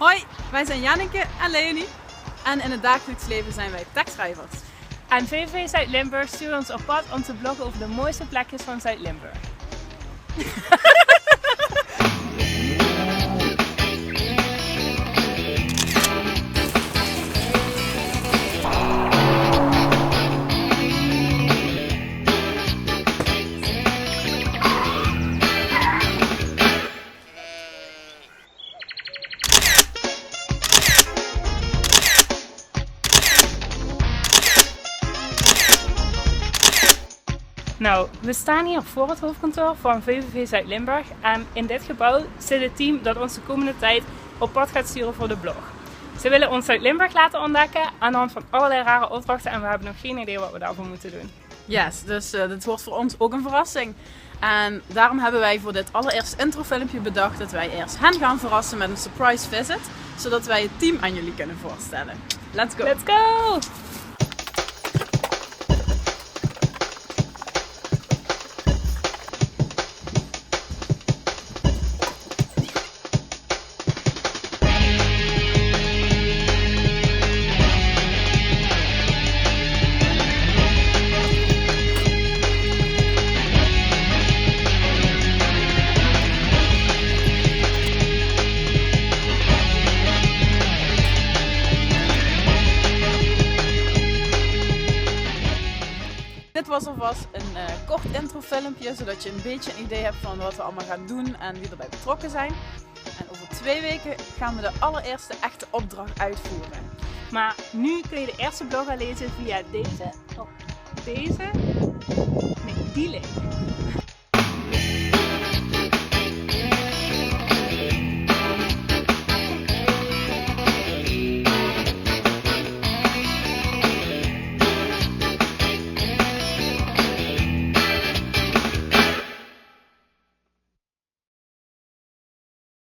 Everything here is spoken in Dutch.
Hoi, wij zijn Janneke en Leonie en in het dagelijks leven zijn wij tekstschrijvers. En VVV Zuid-Limburg stuurt ons op pad om te bloggen over de mooiste plekjes van Zuid-Limburg. Nou, we staan hier voor het hoofdkantoor van VVV Zuid-Limburg en in dit gebouw zit het team dat ons de komende tijd op pad gaat sturen voor de blog. Ze willen ons Zuid-Limburg laten ontdekken aan de hand van allerlei rare opdrachten en we hebben nog geen idee wat we daarvoor moeten doen. Yes, dus dit wordt voor ons ook een verrassing. En daarom hebben wij voor dit allereerste introfilmpje bedacht dat wij eerst hen gaan verrassen met een surprise visit, zodat wij het team aan jullie kunnen voorstellen. Let's go! Let's go! Dit was alvast een kort introfilmpje, zodat je een beetje een idee hebt van wat we allemaal gaan doen en wie erbij betrokken zijn. En over 2 weken gaan we de allereerste echte opdracht uitvoeren. Maar nu kun je de eerste blog al lezen via deze, die link.